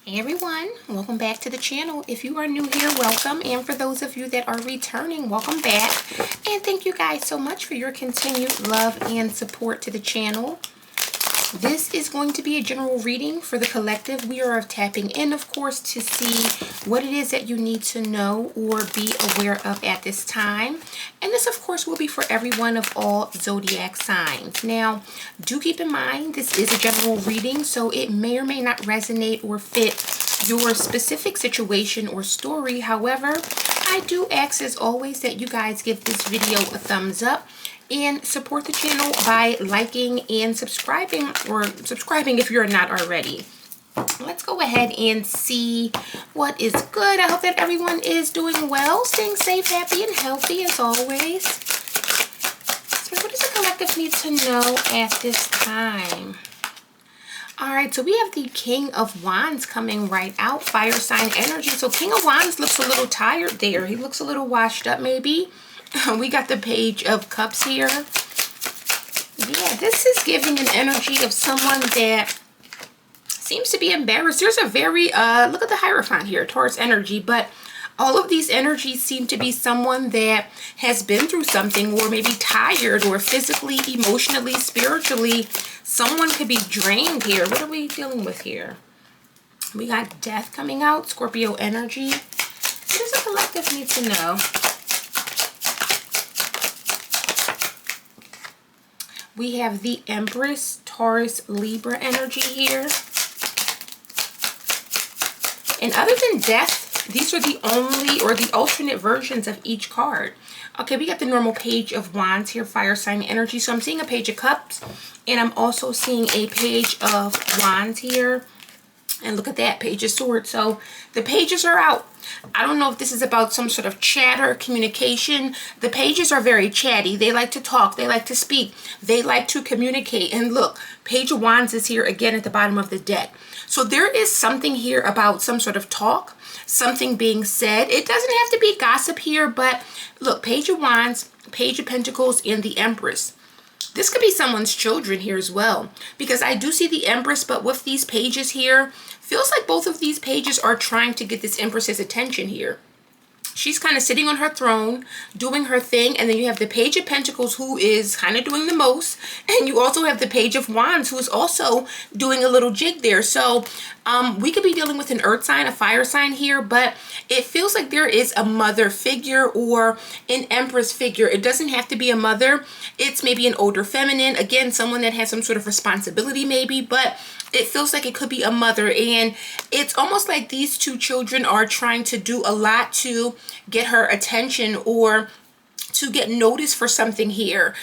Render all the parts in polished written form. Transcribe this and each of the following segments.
Hey everyone, welcome back to the channel. If you are new here, welcome, and for those of you that are returning, welcome back. And thank you guys so much for your continued love and support to the channel. This is going to be a general reading for the collective. We are tapping in, of course, to see what it is that you need to know or be aware of at this time. And this, of course, will be for everyone of all zodiac signs. Now, do keep in mind, this is a general reading, so it may or may not resonate or fit your specific situation or story. However, I do ask, as always, that you guys give this video a thumbs up and support the channel by liking and subscribing, or subscribing if you're not already. Let's go ahead and see what is good. I hope that everyone is doing well, staying safe, happy, and healthy as always. So what does the collective need to know at this time? All right, so we have the King of Wands coming right out, fire sign energy. So King of Wands looks a little tired there. He looks a little washed up maybe. We got the Page of Cups here. Yeah, this is giving an energy of someone that seems to be embarrassed. There's a very, look at the Hierophant here, Taurus energy, but all of these energies seem to be someone that has been through something, or maybe tired, or physically, emotionally, spiritually. Someone could be drained here. What are we dealing with here? We got Death coming out, Scorpio energy. What does the collective need to know? We have the Empress, Taurus, Libra energy here. And other than Death, these are the only or the alternate versions of each card. Okay, we got the normal Page of Wands here, fire sign energy. So I'm seeing a Page of Cups, and I'm also seeing a Page of Wands here. And look at that, Page of Swords. So the pages are out. I don't know if this is about some sort of chat or communication. The pages are very chatty. They like to talk. They like to speak. They like to communicate. And look, Page of Wands is here again at the bottom of the deck. So there is something here about some sort of talk, something being said. It doesn't have to be gossip here, but look, Page of Wands, Page of Pentacles, and the Empress. This could be someone's children here as well, because I do see the Empress, but with these pages here, feels like both of these pages are trying to get this Empress's attention here. She's kind of sitting on her throne, doing her thing, and then you have the Page of Pentacles, who is kind of doing the most, and you also have the Page of Wands, who is also doing a little jig there. So we could be dealing with an earth sign, a fire sign here, but it feels like there is a mother figure or an Empress figure. It doesn't have to be a mother. It's maybe an older feminine, again, someone that has some sort of responsibility maybe, but it feels like it could be a mother, and it's almost like these two children are trying to do a lot to get her attention or to get noticed for something here.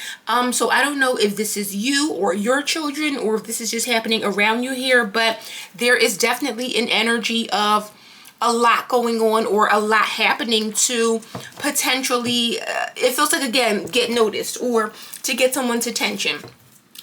So I don't know if this is you or your children, or if this is just happening around you here, but there is definitely an energy of a lot going on or a lot happening to potentially, it feels like, again, get noticed or to get someone's attention.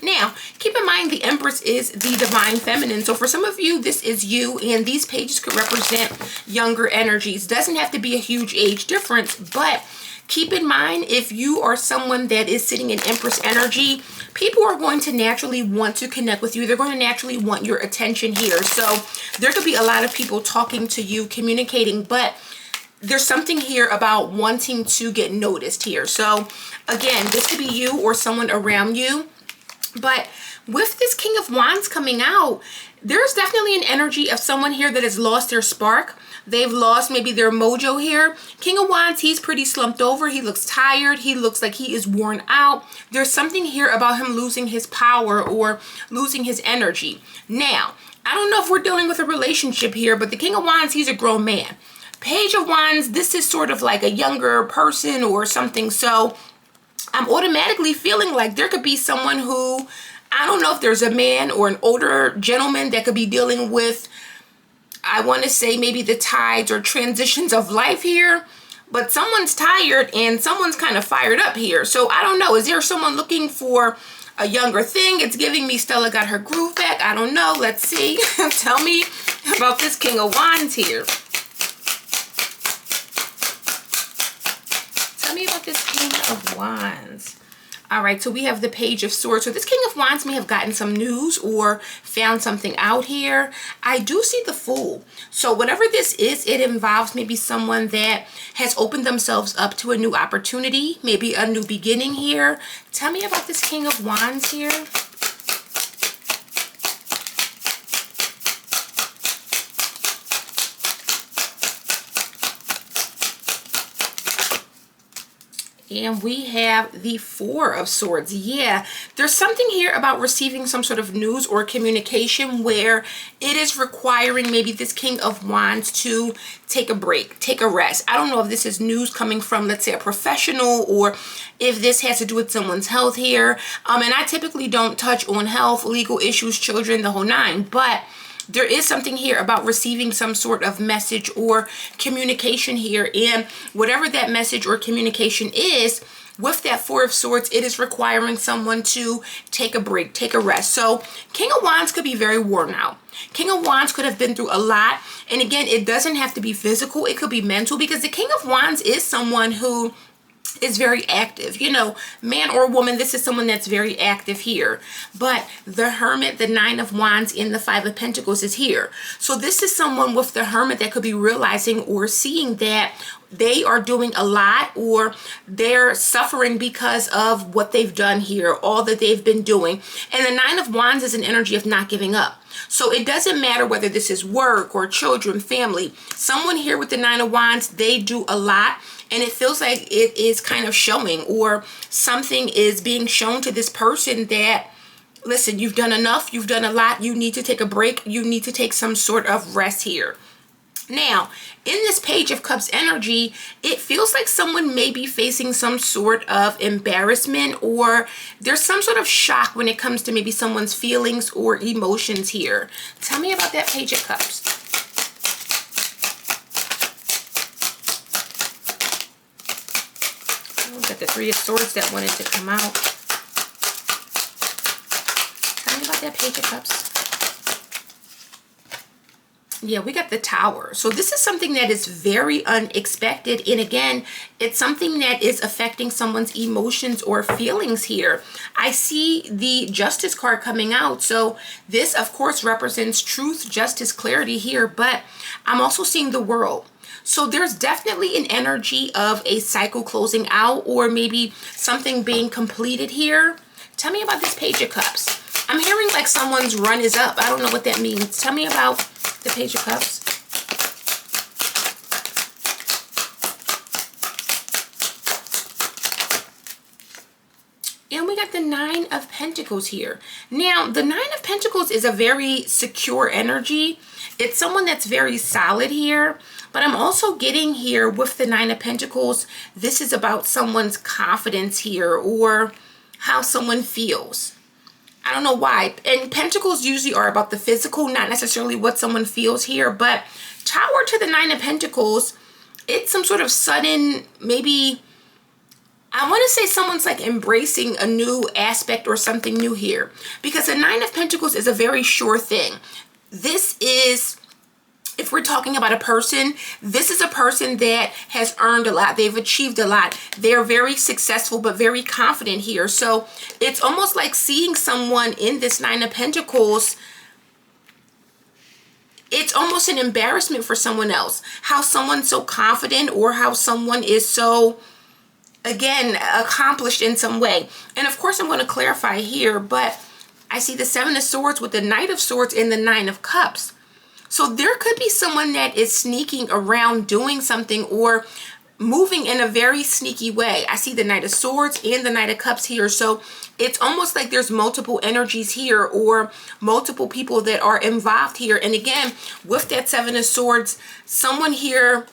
Now, keep in mind the Empress is the divine feminine. So for some of you, this is you, and these pages could represent younger energies. Doesn't have to be a huge age difference, but keep in mind, if you are someone that is sitting in Empress energy, people are going to naturally want to connect with you. They're going to naturally want your attention here. So there could be a lot of people talking to you, communicating, but there's something here about wanting to get noticed here. So again, this could be you or someone around you. But with this King of Wands coming out, there's definitely an energy of someone here that has lost their spark. They've lost maybe their mojo here. King of Wands, he's pretty slumped over. He looks tired. He looks like he is worn out. There's something here about him losing his power or losing his energy. Now, I don't know if we're dealing with a relationship here, but the King of Wands, he's a grown man. Page of Wands, this is sort of like a younger person or something. So I'm automatically feeling like there could be someone who, I don't know if there's a man or an older gentleman that could be dealing with, I want to say maybe the tides or transitions of life here, but someone's tired and someone's kind of fired up here. So I don't know, is there someone looking for a younger thing? It's giving me Stella got her groove back. I don't know. Let's see. Tell me about this King of Wands here. Tell me about this King of Wands. All right, so we have the Page of Swords. So this King of Wands may have gotten some news or found something out here. I do see the Fool. So whatever this is, it involves maybe someone that has opened themselves up to a new opportunity, maybe a new beginning here. Tell me about this King of Wands here. And we have the Four of Swords. Yeah, there's something here about receiving some sort of news or communication where it is requiring maybe this King of Wands to take a break, take a rest. I don't know if this is news coming from, let's say, a professional, or if this has to do with someone's health here. And I typically don't touch on health, legal issues, children, the whole nine, but there is something here about receiving some sort of message or communication here, and whatever that message or communication is, with that Four of Swords, it is requiring someone to take a break, take a rest. So King of Wands could be very worn out. King of Wands could have been through a lot, and again, it doesn't have to be physical, it could be mental, because the King of Wands is someone who is very active, you know, man or woman. This is someone that's very active here. But the Hermit, the Nine of Wands, and the Five of Pentacles is here. So this is someone with the Hermit that could be realizing or seeing that they are doing a lot, or they're suffering because of what they've done here, all that they've been doing. And the Nine of Wands is an energy of not giving up. So it doesn't matter whether this is work or children, family. Someone here with the Nine of Wands, they do a lot, and it feels like it is kind of showing, or something is being shown to this person that, listen, you've done enough, you've done a lot, you need to take a break, you need to take some sort of rest here. Now, in this Page of Cups energy, it feels like someone may be facing some sort of embarrassment, or there's some sort of shock when it comes to maybe someone's feelings or emotions here. Tell me about that Page of Cups. Got the Three of Swords that wanted to come out. Tell me about that Page of Cups. Yeah, we got the Tower. So this is something that is very unexpected. And again, it's something that is affecting someone's emotions or feelings here. I see the Justice card coming out. So this, of course, represents truth, justice, clarity here. But I'm also seeing the World. So there's definitely an energy of a cycle closing out, or maybe something being completed here. Tell me about this Page of Cups. I'm hearing like someone's run is up. I don't know what that means. Tell me about the Page of Cups. And we got the Nine of Pentacles here. Now, the Nine of Pentacles is a very secure energy. It's someone that's very solid here. But I'm also getting here with the Nine of Pentacles, this is about someone's confidence here, or how someone feels. I don't know why. And Pentacles usually are about the physical, not necessarily what someone feels here. But Tower to the Nine of Pentacles, it's some sort of sudden, maybe, I want to say someone's like embracing a new aspect or something new here. Because the Nine of Pentacles is a very sure thing. This is, if we're talking about a person, this is a person that has earned a lot. They've achieved a lot. They're very successful, but very confident here. So it's almost like seeing someone in this Nine of Pentacles, it's almost an embarrassment for someone else. How someone's so confident, or how someone is so, again, accomplished in some way. And of course, I'm going to clarify here, but I see the Seven of Swords with the Knight of Swords and the Nine of Cups. So there could be someone that is sneaking around doing something, or moving in a very sneaky way. I see the Knight of Swords and the Knight of Cups here. So it's almost like there's multiple energies here, or multiple people that are involved here. And again, with that Seven of Swords, someone here,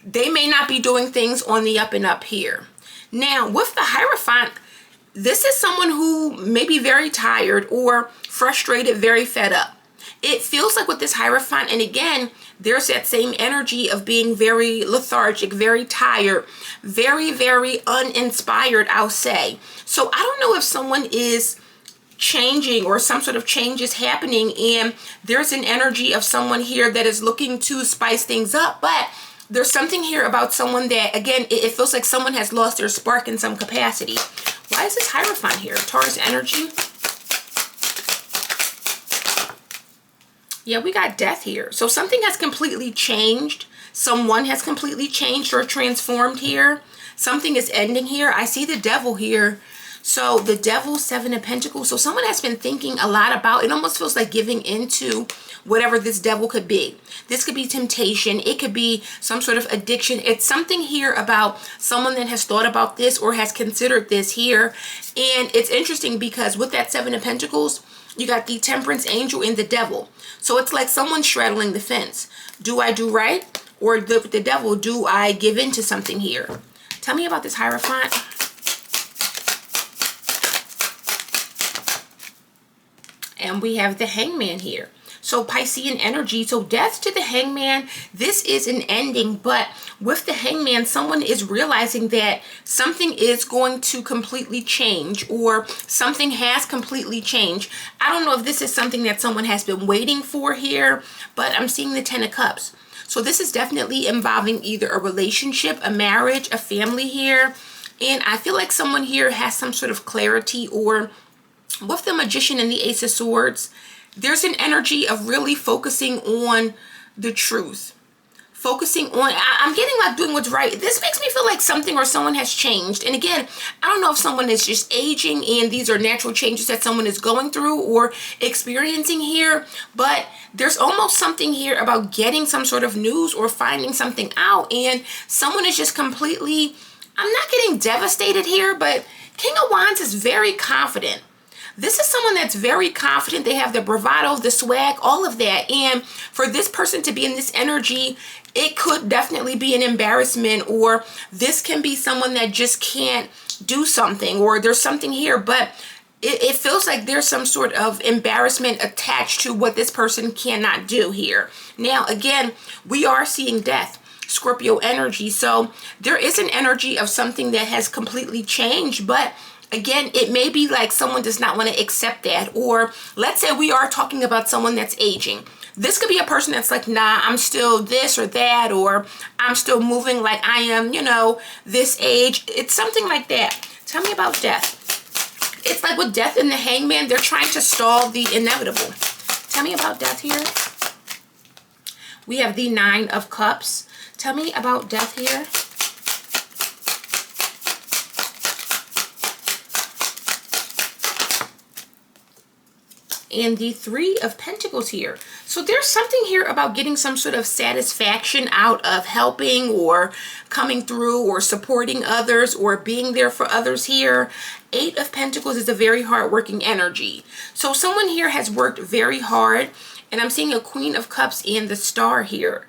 they may not be doing things on the up and up here. Now, with the Hierophant, this is someone who may be very tired or frustrated, very fed up. It feels like with this Hierophant, and again, there's that same energy of being very lethargic, very tired, very, very uninspired, I'll say. So I don't know if someone is changing, or some sort of change is happening, and there's an energy of someone here that is looking to spice things up. But there's something here about someone that, again, it feels like someone has lost their spark in some capacity. Why is this Hierophant here? Taurus energy. Yeah, we got death here. So something has completely changed. Someone has completely changed or transformed here. Something is ending here. I see the devil here. So the devil, 7 of Pentacles. So someone has been thinking a lot about, it almost feels like giving into whatever this devil could be. This could be temptation. It could be some sort of addiction. It's something here about someone that has thought about this or has considered this here. And it's interesting because with that 7 of Pentacles, you got the Temperance angel and the devil. So it's like someone straddling the fence. Do I do right? Or the devil, do I give in to something here? Tell me about this Hierophant. And we have the Hangman here. So Piscean energy. So death to the Hangman. This is an ending, but with the Hangman, someone is realizing that something is going to completely change, or something has completely changed. I don't know if this is something that someone has been waiting for here, but I'm seeing the 10 of Cups. So this is definitely involving either a relationship, a marriage, a family here. And I feel like someone here has some sort of clarity, or with the Magician and the Ace of Swords, there's an energy of really focusing on the truth. Focusing on, I'm getting like doing what's right. This makes me feel like something or someone has changed. And again, I don't know if someone is just aging and these are natural changes that someone is going through or experiencing here, but there's almost something here about getting some sort of news or finding something out, and someone is just completely, I'm not getting devastated here, but King of Wands is very confident. This is someone that's very confident. They have the bravado, the swag, all of that. And for this person to be in this energy, it could definitely be an embarrassment, or this can be someone that just can't do something, or there's something here, but it feels like there's some sort of embarrassment attached to what this person cannot do here. Now, again, we are seeing death. Scorpio energy. So there is an energy of something that has completely changed, but again, it may be like someone does not want to accept that. Or let's say we are talking about someone that's aging. This could be a person that's like, nah, I'm still this or that, or I'm still moving like I am, you know, this age. It's something like that. Tell me about death. It's like with death and the Hangman, they're trying to stall the inevitable. Tell me about death here. We have the 9 of Cups. Tell me about death here. And the 3 of Pentacles here. So there's something here about getting some sort of satisfaction out of helping or coming through or supporting others or being there for others here. 8 of Pentacles is a very hardworking energy. So someone here has worked very hard, and I'm seeing a Queen of Cups and the Star here.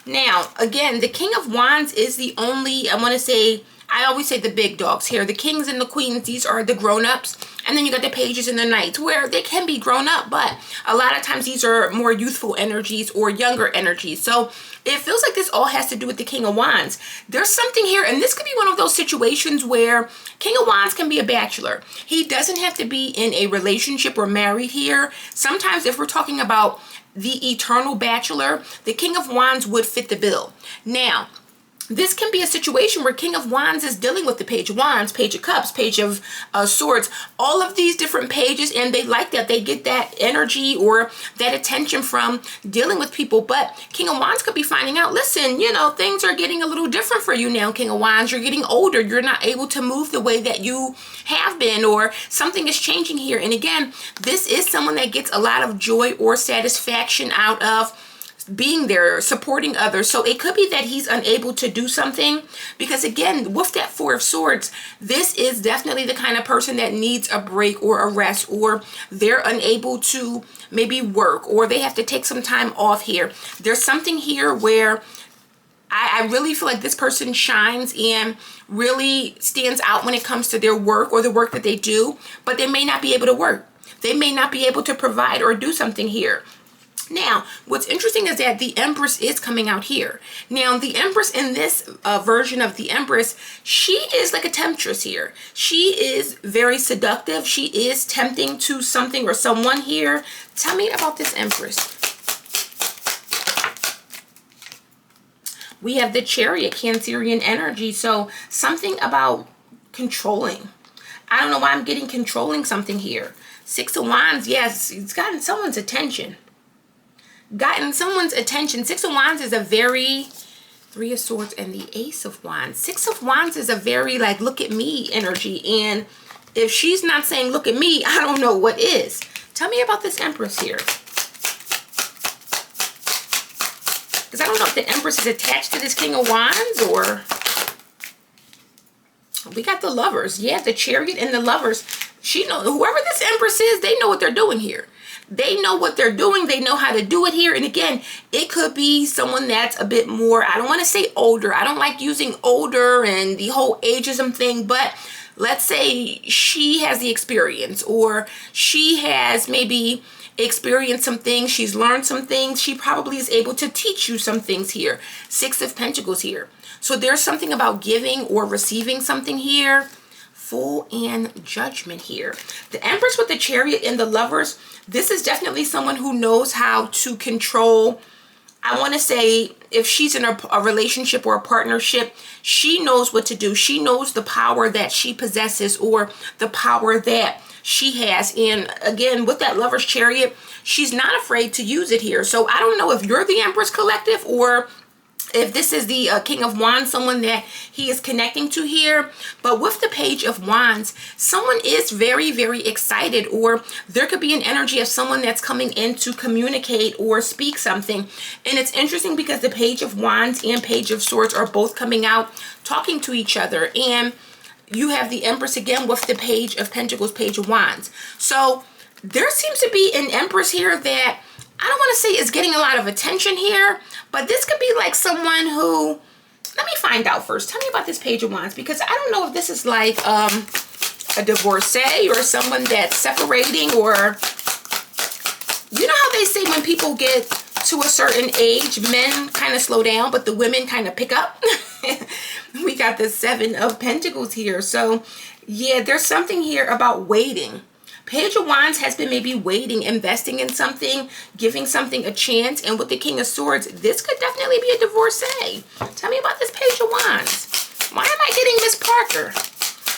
Now, again, the King of Wands is the only, I want to say, I always say the big dogs here. The kings and the queens, these are the grown-ups. And then you got the pages and the knights, where they can be grown up, but a lot of times these are more youthful energies or younger energies. So it feels like this all has to do with the King of Wands. There's something here, and this could be one of those situations where King of Wands can be a bachelor. He doesn't have to be in a relationship or married here. Sometimes if we're talking about the eternal bachelor, the King of Wands would fit the bill. Now, this can be a situation where King of Wands is dealing with the Page of Wands, Page of Cups, Page of Swords, all of these different pages, and they like that. They get that energy or that attention from dealing with people. But King of Wands could be finding out, listen, you know, things are getting a little different for you now, King of Wands. You're getting older. You're not able to move the way that you have been, or something is changing here. And again, this is someone that gets a lot of joy or satisfaction out of being there, supporting others. So it could be that he's unable to do something, because again, with that 4 of Swords, this is definitely the kind of person that needs a break or a rest, or they're unable to maybe work, or they have to take some time off here. There's something here where I really feel like this person shines and really stands out when it comes to their work or the work that they do, but they may not be able to work. They may not be able to provide or do something here. Now, what's interesting is that the Empress is coming out here. Now, the Empress in this version of the Empress, she is like a temptress here. She is very seductive. She is tempting to something or someone here. Tell me about this Empress. We have the Chariot, Cancerian energy. So something about controlling. I don't know why I'm getting controlling something here. Six of Wands, yes, it's gotten someone's attention. Six of Wands is a very, Three of Swords and the Ace of Wands. Six of Wands is a very like, look at me energy. And if she's not saying, look at me, I don't know what is. Tell me about this Empress here. Because I don't know if the Empress is attached to this King of Wands or... We got the Lovers. Yeah, the Chariot and the Lovers. Whoever this Empress is, they know what they're doing here. They know what they're doing. They know how to do it here. And again, it could be someone that's a bit more, I don't want to say older. I don't like using older and the whole ageism thing, but let's say she has the experience, or she has maybe experienced some things. She's learned some things. She probably is able to teach you some things here. Six of Pentacles here. So there's something about giving or receiving something here. Fool and Judgment here. The Empress with the Chariot and the Lovers. This is definitely someone who knows how to control. I want to say if she's in a relationship or a partnership, she knows what to do. She knows the power that she possesses or the power that she has. And again, with that Lover's Chariot, she's not afraid to use it here. So I don't know if you're the Empress Collective or if this is the King of Wands, someone that he is connecting to here. But with the Page of Wands, someone is very, very excited, or there could be an energy of someone that's coming in to communicate or speak something. And it's interesting because the Page of Wands and Page of Swords are both coming out talking to each other. And you have the Empress again with the Page of Pentacles, Page of Wands. So there seems to be an Empress here that I don't want to say is getting a lot of attention here, but this could be like someone who, let me find out first. Tell me about this Page of Wands, because I don't know if this is like a divorcee or someone that's separating, or you know how they say when people get to a certain age, men kind of slow down, but the women kind of pick up. We got the Seven of Pentacles here. So yeah, there's something here about waiting. Page of Wands has been maybe waiting, investing in something, giving something a chance. And with the King of Swords, this could definitely be a divorcee. Tell me about this Page of Wands. Why am I getting Miss Parker?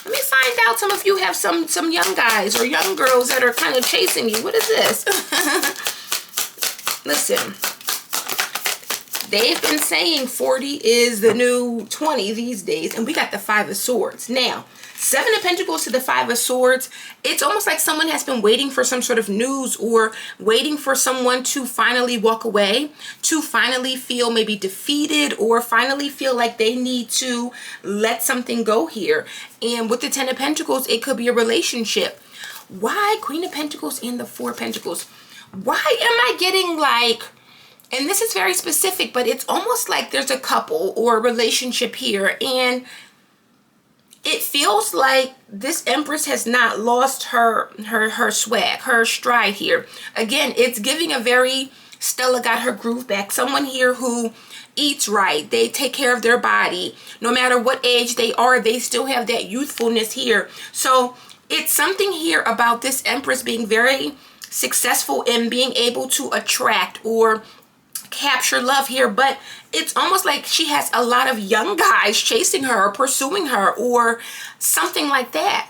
Let me find out. Some of you have some young guys or young girls that are kind of chasing you. What is this? Listen, they've been saying 40 is the new 20 these days. And we got the Five of Swords. Now, Seven of Pentacles to the Five of Swords. It's almost like someone has been waiting for some sort of news, or waiting for someone to finally walk away, to finally feel maybe defeated, or finally feel like they need to let something go here. And with the Ten of Pentacles, it could be a relationship. Why Queen of Pentacles and the Four of Pentacles? Why am I getting like, and this is very specific, but it's almost like there's a couple or a relationship here, and it feels like this Empress has not lost her swag, her stride here. Again, it's giving a very Stella got her groove back. Someone here who eats right. They take care of their body. No matter what age they are, they still have that youthfulness here. So it's something here about this Empress being very successful in being able to attract or capture love here, but it's almost like she has a lot of young guys chasing her or pursuing her or something like that.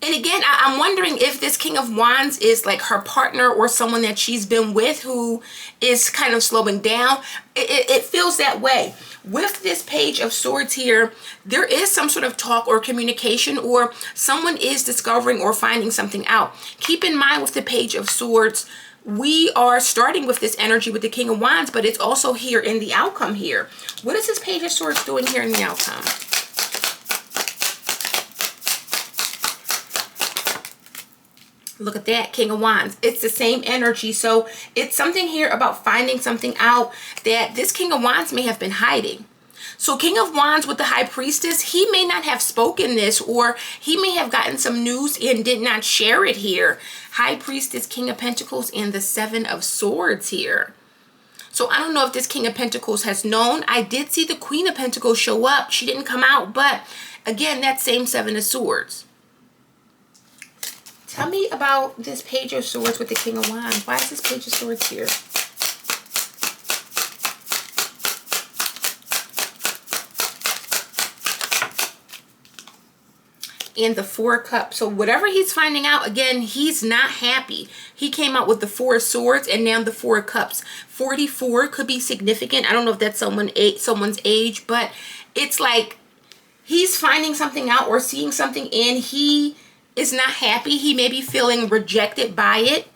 And again, I'm wondering if this King of Wands is like her partner or someone that she's been with who is kind of slowing down. It feels that way. With this Page of Swords here, there is some sort of talk or communication, or someone is discovering or finding something out. Keep in mind with the Page of Swords, we are starting with this energy with the King of Wands, but it's also here in the outcome here. What is this Page of Swords doing here in the outcome? Look at that, King of Wands. It's the same energy. So it's something here about finding something out that this King of Wands may have been hiding. So King of Wands with the High Priestess, he may not have spoken this, or he may have gotten some news and did not share it here. High Priestess, King of Pentacles, and the Seven of Swords here. So I don't know if this King of Pentacles has known. I did see the Queen of Pentacles show up. She didn't come out, but again, that same Seven of Swords. Tell me about this Page of Swords with the King of Wands. Why is this Page of Swords here? and the Four of Cups. So whatever he's finding out, again, he's not happy. He came out with the Four of Swords and now the Four of Cups. 44 could be significant. I don't know if that's someone's age, but it's like he's finding something out or seeing something and he is not happy. He may be feeling rejected by it.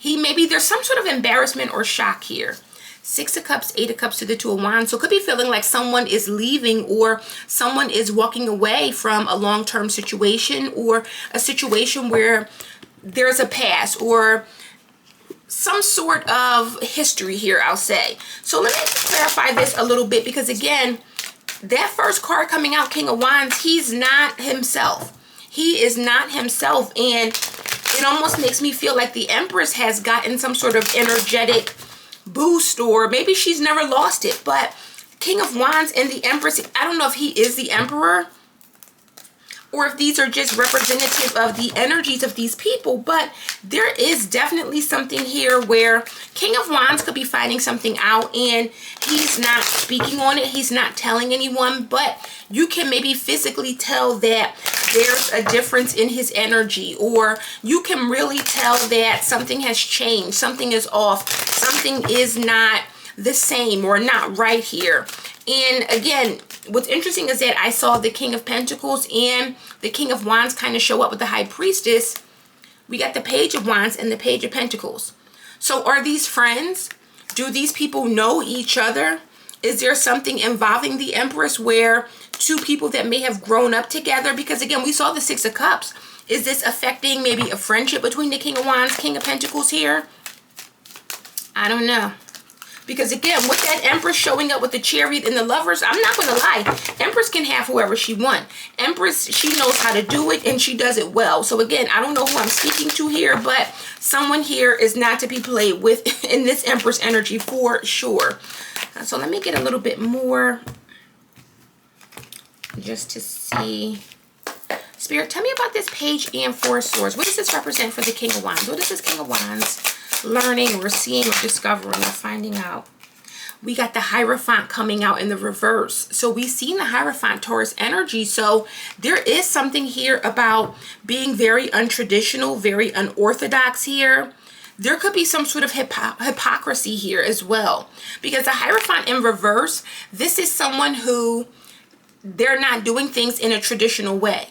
There's some sort of embarrassment or shock here. Six of Cups, Eight of Cups to the Two of Wands. So it could be feeling like someone is leaving or someone is walking away from a long-term situation or a situation where there's a past or some sort of history here, I'll say. So let me clarify this a little bit because, again, that first card coming out, King of Wands, he's not himself. He is not himself, and it almost makes me feel like the Empress has gotten some sort of energetic boost, or maybe she's never lost it. But King of Wands and the Empress, I don't know if he is the Emperor or if these are just representative of the energies of these people, but there is definitely something here where King of Wands could be finding something out and he's not speaking on it, he's not telling anyone, but you can maybe physically tell that there's a difference in his energy, or you can really tell that something has changed, something is off, something is not the same or not right here. And again, what's interesting is that I saw the King of Pentacles and the King of Wands kind of show up with the High Priestess. We got the Page of Wands and the Page of Pentacles. So are these friends? Do these people know each other? Is there something involving the Empress where two people that may have grown up together? Because again, we saw the Six of Cups. Is this affecting maybe a friendship between the King of Wands, King of Pentacles here? I don't know. Because again, with that Empress showing up with the Chariot and the Lovers, I'm not going to lie. Empress can have whoever she wants. Empress, she knows how to do it and she does it well. So again, I don't know who I'm speaking to here, but someone here is not to be played with in this Empress energy for sure. So let me get a little bit more just to see. Spirit, tell me about this Page and Four of Swords. What does this represent for the King of Wands? What is this King of Wands learning or seeing or discovering or finding out? We got the Hierophant coming out in the reverse. So we've seen the Hierophant Taurus energy. So there is something here about being very untraditional, very unorthodox here. There could be some sort of hypocrisy here as well. Because the Hierophant in reverse, this is someone who they're not doing things in a traditional way.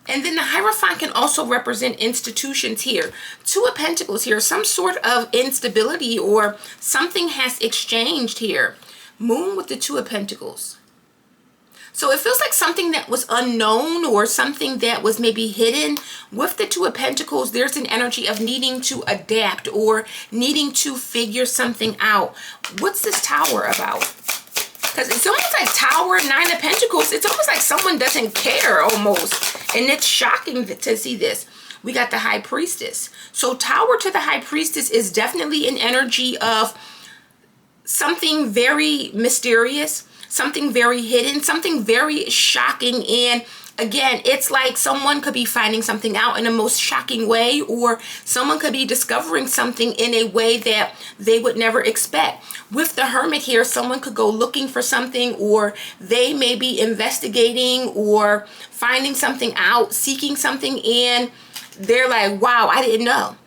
And then the Hierophant can also represent institutions here. Two of Pentacles here, some sort of instability or something has exchanged here. Moon with the Two of Pentacles. So it feels like something that was unknown or something that was maybe hidden. With the Two of Pentacles, there's an energy of needing to adapt or needing to figure something out. What's this Tower about? Because it's almost like Tower, Nine of Pentacles. It's almost like someone doesn't care almost. And it's shocking to see this. We got the High Priestess. So Tower to the High Priestess is definitely an energy of something very mysterious, something very hidden, something very shocking. And again, it's like someone could be finding something out in a most shocking way, or someone could be discovering something in a way that they would never expect. With the Hermit here, someone could go looking for something, or they may be investigating or finding something out, seeking something, and they're like, wow, I didn't know.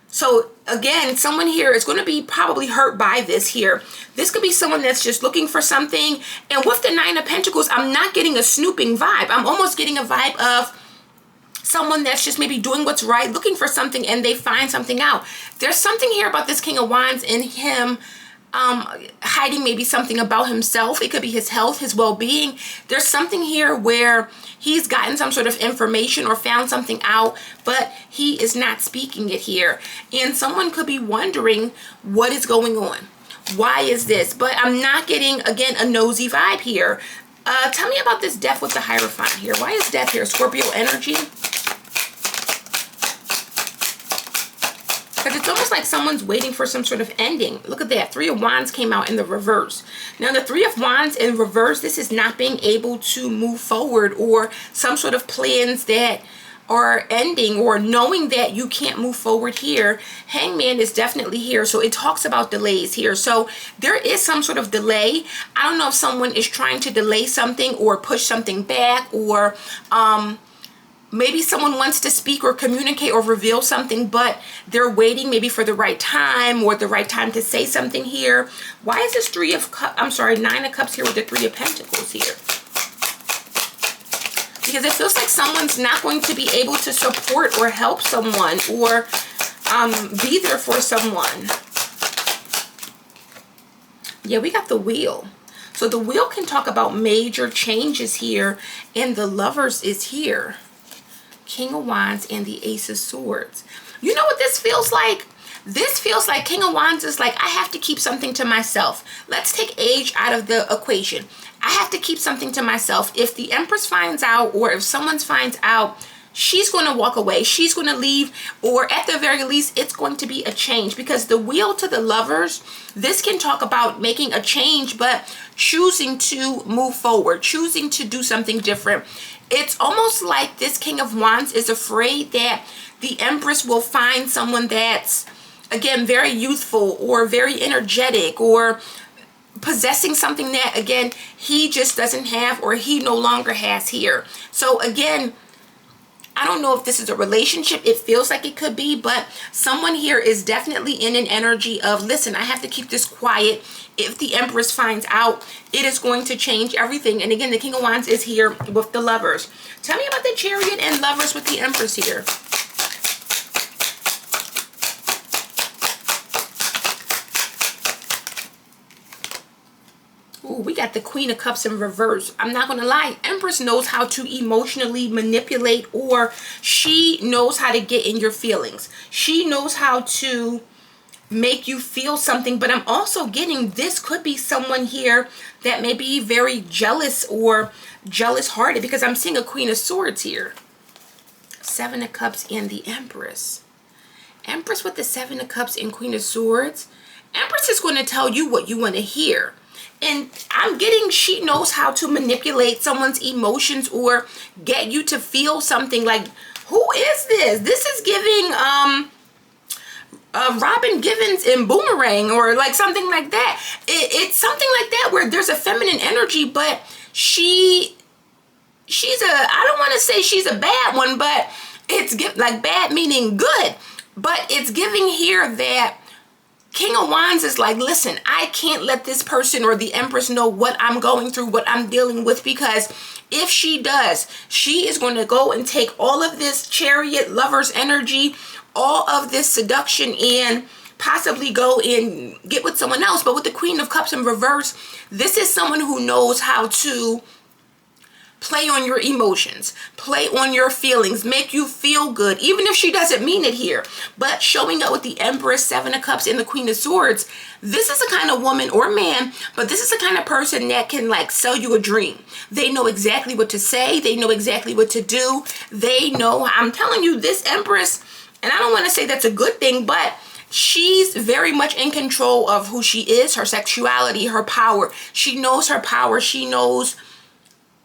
So again, someone here is going to be probably hurt by this here. This could be someone that's just looking for something. And with the Nine of Pentacles, I'm not getting a snooping vibe. I'm almost getting a vibe of someone that's just maybe doing what's right, looking for something, and they find something out. There's something here about this King of Wands and him hiding maybe something about himself. It could be his health, his well-being. There's something here where he's gotten some sort of information or found something out, but he is not speaking it here. And someone could be wondering what is going on. Why is this? But I'm not getting, again, a nosy vibe here. Tell me about this Death with the Hierophant here. Why is Death here? Scorpio energy? Because it's almost like someone's waiting for some sort of ending. Look at that. Three of Wands came out in the reverse. Now, the Three of Wands in reverse, this is not being able to move forward, or some sort of plans that or ending, or knowing that you can't move forward here. Hangman is definitely here. So it talks about delays here. So there is some sort of delay. I don't know if someone is trying to delay something or push something back, or maybe someone wants to speak or communicate or reveal something, but they're waiting maybe for the right time, or the right time to say something here. Why is this Nine of Cups here with the Three of Pentacles here? Because it feels like someone's not going to be able to support or help someone, or be there for someone. Yeah, we got the Wheel. So the Wheel can talk about major changes here, and the Lovers is here. King of Wands and the Ace of Swords. You know what this feels like? This feels like King of Wands is like, I have to keep something to myself. Let's take age out of the equation. I have to keep something to myself. If the Empress finds out, or if someone finds out, she's going to walk away. She's going to leave, or at the very least, it's going to be a change. Because the Wheel to the Lovers, this can talk about making a change, but choosing to move forward, choosing to do something different. It's almost like this King of Wands is afraid that the Empress will find someone that's, again, very youthful or very energetic, or possessing something that, again, he just doesn't have, or he no longer has here. So again, I don't know if this is a relationship. It feels like it could be, but someone here is definitely in an energy of, listen, I have to keep this quiet. If the Empress finds out, it is going to change everything. And again, the King of Wands is here with the Lovers. Tell me about the Chariot and Lovers with the Empress here. Ooh, we got the Queen of Cups in reverse. I'm not going to lie. Empress knows how to emotionally manipulate, or she knows how to get in your feelings. She knows how to make you feel something. But I'm also getting, this could be someone here that may be very jealous or jealous-hearted, because I'm seeing a Queen of Swords here. Seven of Cups and the Empress. Empress with the Seven of Cups and Queen of Swords. Empress is going to tell you what you want to hear. And I'm getting, she knows how to manipulate someone's emotions, or get you to feel something. Like, who is this? This is giving Robin Givens in Boomerang, or like something like that. It's something like that, where there's a feminine energy, but she's I don't want to say she's a bad one, but it's like bad meaning good. But it's giving here that King of Wands is like, listen, I can't let this person or the Empress know what I'm going through, what I'm dealing with, because if she does, she is going to go and take all of this Chariot, Lovers energy, all of this seduction, and possibly go and get with someone else. But with the Queen of Cups in reverse, this is someone who knows how to play on your emotions, play on your feelings, make you feel good, even if she doesn't mean it here. But showing up with the Empress, Seven of Cups, and the Queen of Swords, this is the kind of woman or man, but this is the kind of person that can like sell you a dream. They know exactly what to say. They know exactly what to do. They know, I'm telling you, this Empress, and I don't want to say that's a good thing, but she's very much in control of who she is, her sexuality, her power. She knows her power. She knows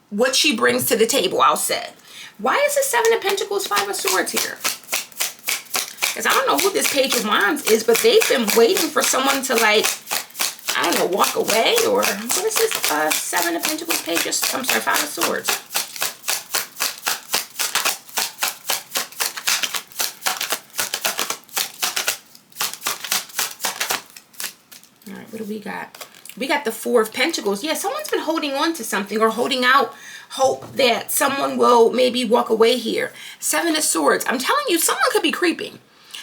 what she brings to the table, I'll say. Why is the Seven of Pentacles, Five of Swords here? Because I don't know who this Page of Wands is, but they've been waiting for someone to, like, I don't know, walk away, or what is this? Seven of Pentacles, I'm sorry, Five of Swords. All right, what do we got? We got the Four of Pentacles. Yeah, someone's been holding on to something, or holding out hope that someone will maybe walk away here. Seven of Swords. I'm telling you, someone could be creeping.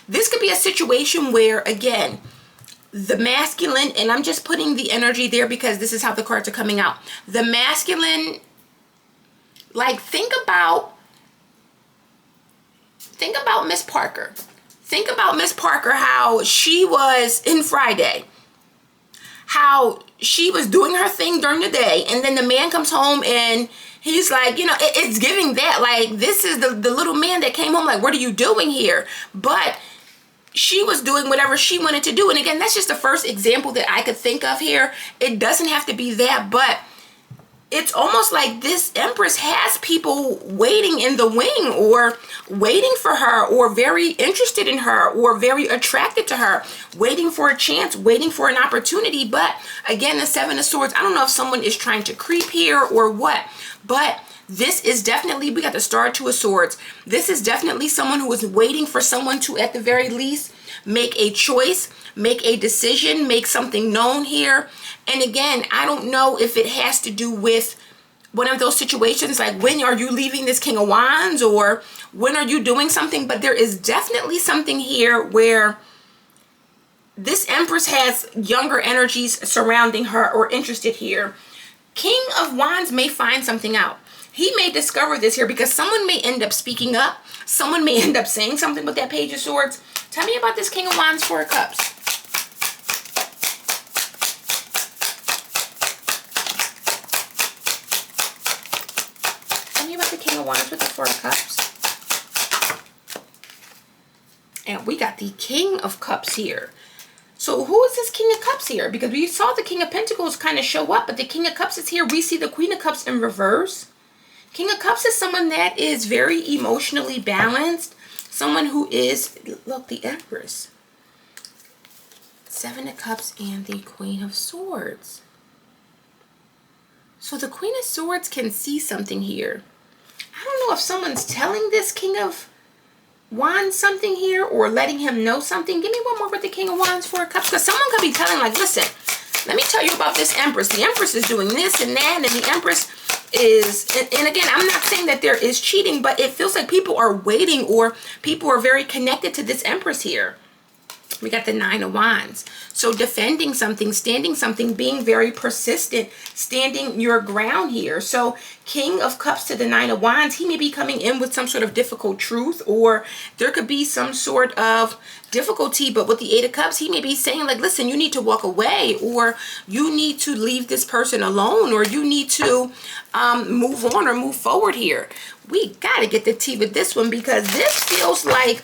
This could be a situation where, again, the masculine, and I'm just putting the energy there because this is how the cards are coming out. The masculine, like, think about Miss Parker. Think about Miss Parker, how she was in Friday. How she was doing her thing during the day, and then the man comes home and he's like, you know, it's giving that, like, this is the little man that came home, like, what are you doing here? But she was doing whatever she wanted to do. And again, that's just the first example that I could think of here. It doesn't have to be that, but it's almost like this Empress has people waiting in the wing, or waiting for her, or very interested in her, or very attracted to her, waiting for a chance, waiting for an opportunity. But again, the Seven of Swords, I don't know if someone is trying to creep here or what, but this is definitely, we got the Star, Two of Swords. This is definitely someone who is waiting for someone to, at the very least, make a choice, make a decision, make something known here. And again, I don't know if it has to do with one of those situations like, when are you leaving this King of Wands, or when are you doing something? But there is definitely something here where this Empress has younger energies surrounding her or interested here. King of Wands may find something out. He may discover this here, because someone may end up speaking up. Someone may end up saying something with that Page of Swords. Tell me about this King of Wands, Four of Cups. Tell me about the King of Wands with the Four of Cups. And we got the King of Cups here. So who is this King of Cups here? Because we saw the King of Pentacles kind of show up, but the King of Cups is here. We see the Queen of Cups in reverse. King of Cups is someone that is very emotionally balanced. Someone who is, look, the Empress. Seven of Cups and the Queen of Swords. So the Queen of Swords can see something here. I don't know if someone's telling this King of Wands something here, or letting him know something. Give me one more with the King of Wands, Four of Cups. Because someone could be telling, like, listen, let me tell you about this Empress. The Empress is doing this and that, and the Empress is, and again, I'm not saying that there is cheating, but it feels like people are waiting, or people are very connected to this Empress here. We got the Nine of Wands. So defending something, standing something, being very persistent, standing your ground here. So King of Cups to the Nine of Wands, he may be coming in with some sort of difficult truth, or there could be some sort of difficulty. But with the Eight of Cups, he may be saying, like, listen, you need to walk away, or you need to leave this person alone, or you need to move on or move forward here. We got to get the tea with this one, because this feels like,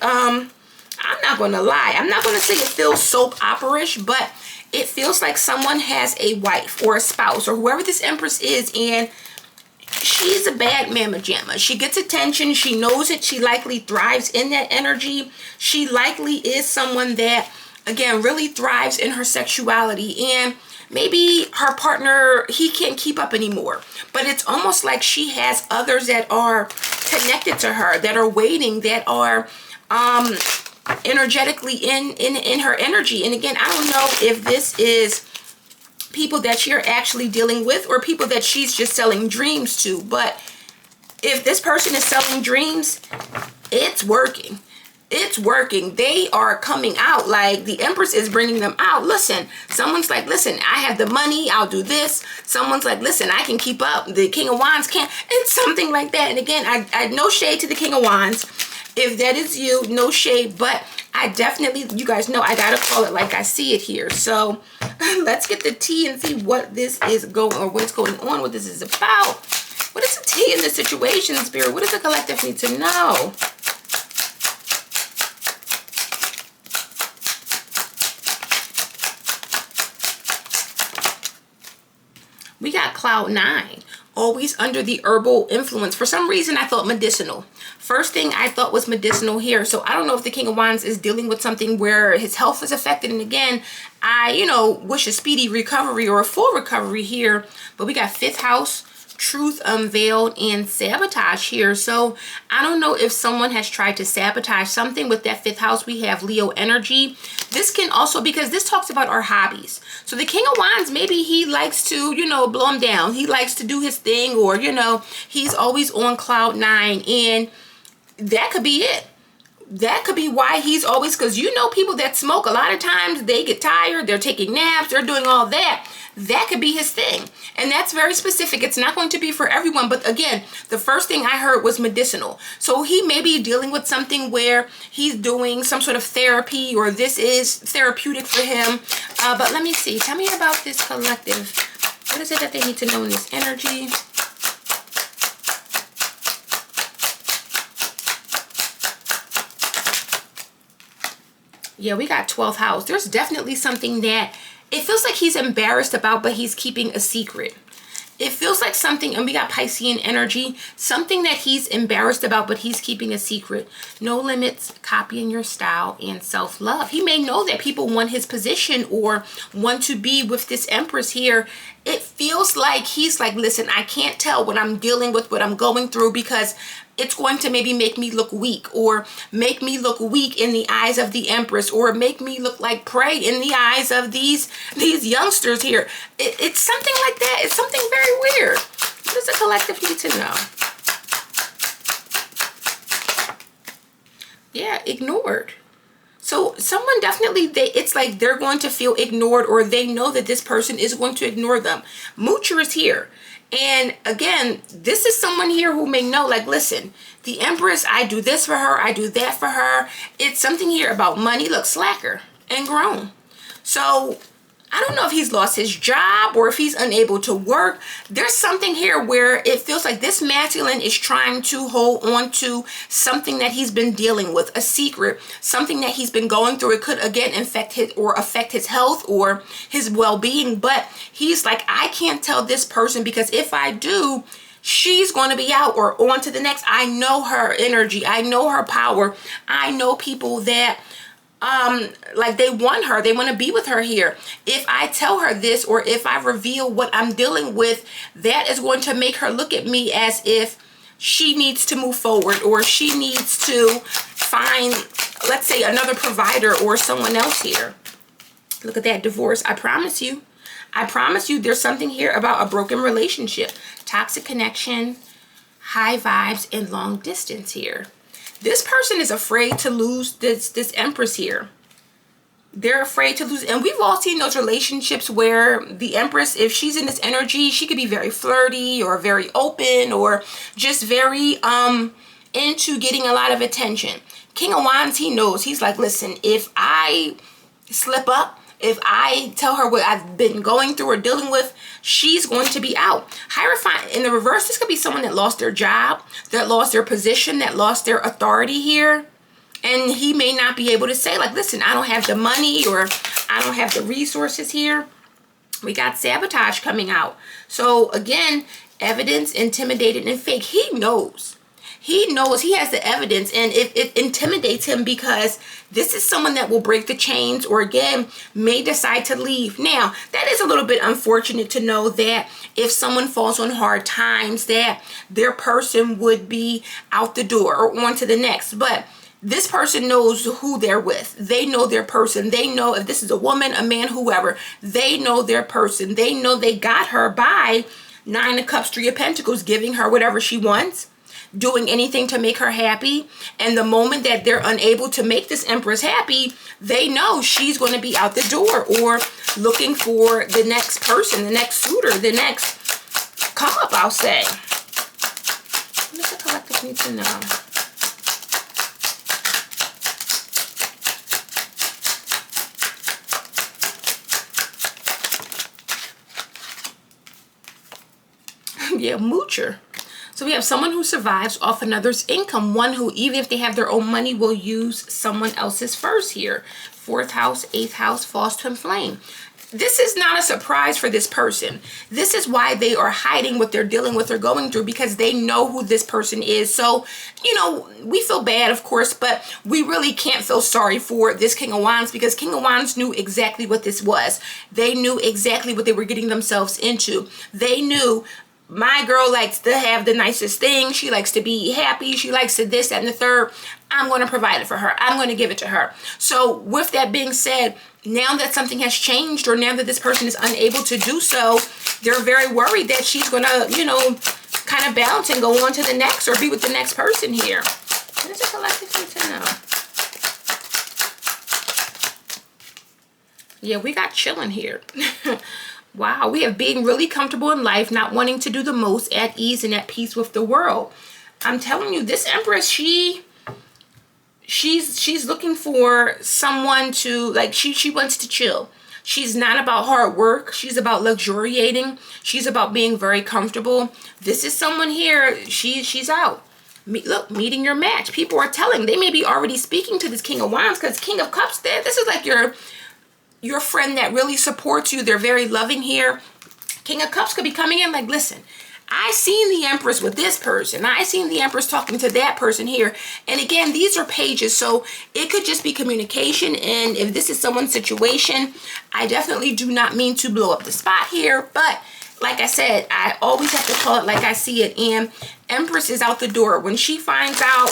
I'm not going to lie, I'm not going to say it feels soap opera-ish, but it feels like someone has a wife or a spouse or whoever this Empress is, and she's a bad mamma jamma. She gets attention. She knows it. She likely thrives in that energy. She likely is someone that, again, really thrives in her sexuality, and maybe her partner, he can't keep up anymore. But it's almost like she has others that are connected to her, that are waiting, that are energetically in her energy. And again, I don't know if this is people that you're actually dealing with, or people that she's just selling dreams to. But if this person is selling dreams, it's working. It's working. They are coming out. Like, the Empress is bringing them out. Listen, someone's like, listen, I have the money, I'll do this. Someone's like, listen, I can keep up. The King of Wands can't. It's something like that. And again, I no shade to the King of Wands. If that is you, no shade, but I definitely, you guys know, I gotta call it like I see it here. So let's get the tea and see what this is going, or what's going on, what this is about. What is the tea in this situation, Spirit? What does the collective need to know? We got Cloud 9. Always under the herbal influence. For some reason, I thought medicinal. First thing I thought was medicinal here. So I don't know if the King of Wands is dealing with something where his health is affected. And again, I, wish a speedy recovery or a full recovery here. But we got fifth house, truth unveiled, and sabotage here. So I don't know if someone has tried to sabotage something. With that fifth house, we have Leo energy. This can also, because this talks about our hobbies. So the King of Wands, maybe he likes to, blow him down. He likes to do his thing, or, he's always on cloud 9. And that could be it. That could be why he's always, because people that smoke, a lot of times they get tired, they're taking naps, they're doing all that. That could be his thing. And that's very specific. It's not going to be for everyone. But again, the first thing I heard was medicinal. So he may be dealing with something where he's doing some sort of therapy, or this is therapeutic for him. But let me see. Tell me about this collective. What is it that they need to know in this energy? Yeah, we got 12th house. There's definitely something that it feels like he's embarrassed about, but he's keeping a secret. It feels like something, and we got Piscean energy, something that he's embarrassed about, but he's keeping a secret. No limits, copying your style, and self-love. He may know that people want his position or want to be with this Empress here. It feels like he's like, listen, I can't tell what I'm dealing with, what I'm going through, because it's going to maybe make me look weak, or make me look weak in the eyes of the Empress, or make me look like prey in the eyes of these youngsters here. It's something like that. It's something very weird. What does the collective need to know? Yeah, ignored. So someone definitely, it's like they're going to feel ignored, or they know that this person is going to ignore them. Moocher is here. And again, this is someone here who may know, like, listen, the Empress, I do this for her, I do that for her. It's something here about money. Look, slacker and grown. So I don't know if he's lost his job or if he's unable to work. There's something here where it feels like this masculine is trying to hold on to something that he's been dealing with, a secret, something that he's been going through. It could, again, affect his health or his well-being. But he's like, I can't tell this person, because if I do, she's going to be out or on to the next. I know her energy. I know her power. I know people that like they want her, they want to be with her here. If I tell her this, or if I reveal what I'm dealing with, that is going to make her look at me as if she needs to move forward, or she needs to find, let's say, another provider or someone else here. Look at that, divorce. I promise you there's something here about a broken relationship, toxic connection, high vibes, and long distance here. This person is afraid to lose this Empress here. They're afraid to lose. And we've all seen those relationships where the Empress, if she's in this energy, she could be very flirty or very open or just very into getting a lot of attention. King of Wands, he knows. He's like, listen, if I slip up, if I tell her what I've been going through or dealing with, she's going to be out. Hierophant, in the reverse, this could be someone that lost their job, that lost their position, that lost their authority here. And he may not be able to say, like, listen, I don't have the money, or I don't have the resources here. We got sabotage coming out. So again, evidence, intimidated, and fake. He knows. He knows, he has the evidence, and it intimidates him, because this is someone that will break the chains, or again, may decide to leave. Now, that is a little bit unfortunate to know that if someone falls on hard times, that their person would be out the door or on to the next. But this person knows who they're with. They know their person. They know if this is a woman, a man, whoever, they know their person. They know they got her by Nine of Cups, Three of Pentacles, giving her whatever she wants, doing anything to make her happy. And the moment that they're unable to make this Empress happy, they know she's going to be out the door or looking for the next person, the next suitor, the next come up, I'll say. What does the collective need to know? Yeah, moocher. So we have someone who survives off another's income, one who, even if they have their own money, will use someone else's first here. Fourth house, eighth house, false twin flame. This is not a surprise for this person. This is why they are hiding what they're dealing with or going through, because they know who this person is. So, you know, we feel bad, of course, but we really can't feel sorry for this King of Wands, because King of Wands knew exactly what this was. They knew exactly what they were getting themselves into. They knew, my girl likes to have the nicest thing. She likes to be happy. She likes to this, that, and the third. I'm going to provide it for her. I'm going to give it to her. So with that being said, now that something has changed, or now that this person is unable to do so, they're very worried that she's going to, you know, kind of bounce and go on to the next, or be with the next person here. What does the collective need to know? Yeah, we got chilling here. Wow, we have being really comfortable in life, not wanting to do the most, at ease and at peace with the world. I'm telling you, this Empress, she's looking for someone to, like, she wants to chill. She's not about hard work. She's about luxuriating. She's about being very comfortable. This is someone here, she's out. Look, meeting your match. People are telling, they may be already speaking to this King of Wands, because King of Cups, this is like your friend that really supports you. They're very loving here. King of Cups could be coming in like, listen, I seen the Empress with this person. I seen the Empress talking to that person here. And again, these are pages, so it could just be communication. And if this is someone's situation, I definitely do not mean to blow up the spot here. But like I said, I always have to call it like I see it. And Empress is out the door. When she finds out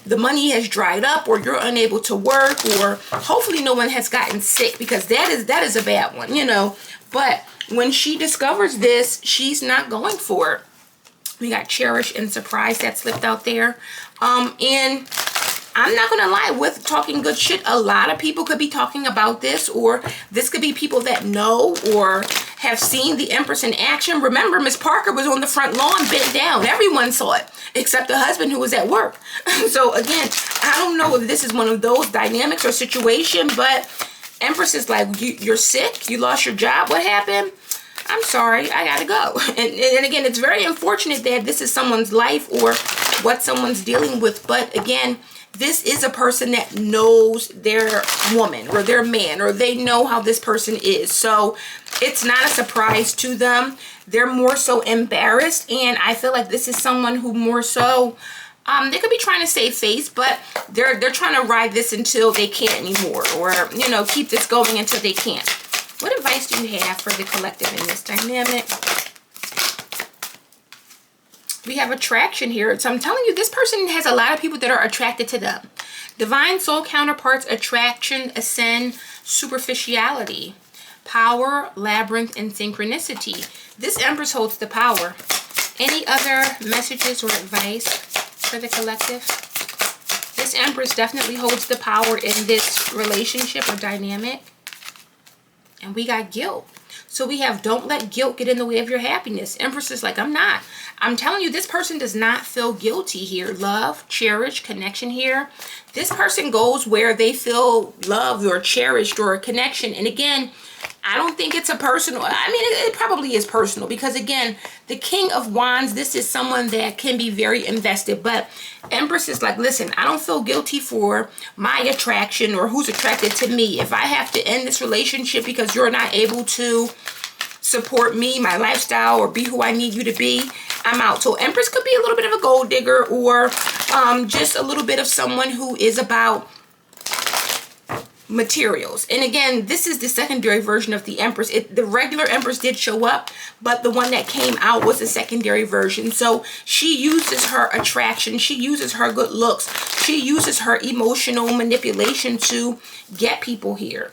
the money has dried up, or you're unable to work, or hopefully no one has gotten sick, because that is a bad one, you know. But when she discovers this, she's not going for it. We got cherish and surprise that slipped out there. And I'm not gonna lie, with talking good shit, a lot of people could be talking about this, or this could be people that know or have seen the Empress in action. Remember, Miss Parker was on the front lawn bent down. Everyone saw it except the husband who was at work. So again, I don't know if this is one of those dynamics or situation, but Empress is like, you're sick, you lost your job, what happened? I'm sorry, I gotta go. And again, it's very unfortunate that this is someone's life or what someone's dealing with. But again, this is a person that knows their woman or their man, or they know how this person is. So it's not a surprise to them. They're more so embarrassed. And I feel like this is someone who more so, they could be trying to save face, but they're trying to ride this until they can't anymore, or, you know, keep this going until they can't. What advice do you have for the collective in this dynamic? We have attraction here. So I'm telling you, this person has a lot of people that are attracted to them. Divine soul counterparts, attraction, ascend, superficiality, power, labyrinth, and synchronicity. This Empress holds the power. Any other messages or advice for the collective? This Empress definitely holds the power in this relationship or dynamic. And we got guilt. So we have, don't let guilt get in the way of your happiness. Empress is like, I'm not. I'm telling you, this person does not feel guilty here. Love, cherish, connection here. This person goes where they feel loved or cherished or a connection. And again, I don't think it's a personal, I mean, it probably is personal, because again, the King of Wands, this is someone that can be very invested. But Empress is like, listen, I don't feel guilty for my attraction or who's attracted to me. If I have to end this relationship because you're not able to support me, my lifestyle, or be who I need you to be, I'm out. So Empress could be a little bit of a gold digger, or just a little bit of someone who is about materials. And again, this is the secondary version of the Empress. The regular Empress did show up, but the one that came out was the secondary version. So she uses her attraction, she uses her good looks, she uses her emotional manipulation to get people here.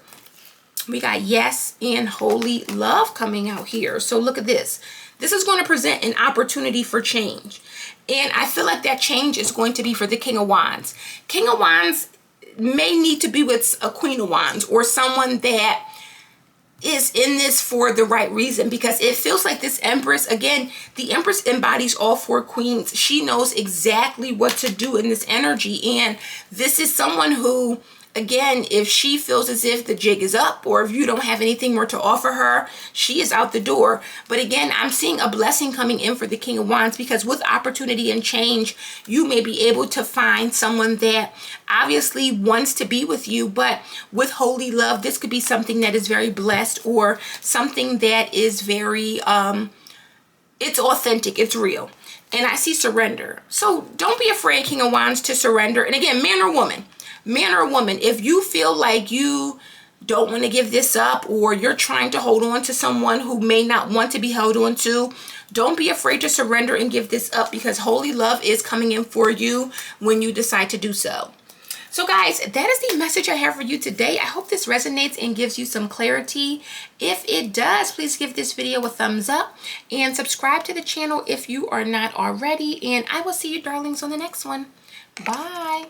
We got yes and holy love coming out here. So look at this. This is going to present an opportunity for change. And I feel like that change is going to be for the King of Wands. King of Wands may need to be with a Queen of Wands, or someone that is in this for the right reason, because it feels like this Empress, again, the Empress embodies all four queens. She knows exactly what to do in this energy. And this is someone who, again, if she feels as if the jig is up, or if you don't have anything more to offer her, she is out the door. But again, I'm seeing a blessing coming in for the King of Wands, because with opportunity and change, you may be able to find someone that obviously wants to be with you. But with holy love, this could be something that is very blessed, or something that is very, it's authentic, it's real. And I see surrender. So don't be afraid, King of Wands, to surrender. And again, man or woman, if you feel like you don't want to give this up, or you're trying to hold on to someone who may not want to be held on to, don't be afraid to surrender and give this up, because holy love is coming in for you when you decide to do so. So guys, that is the message I have for you today. I hope this resonates and gives you some clarity. If it does, please give this video a thumbs up and subscribe to the channel if you are not already. And I will see you darlings on the next one. Bye.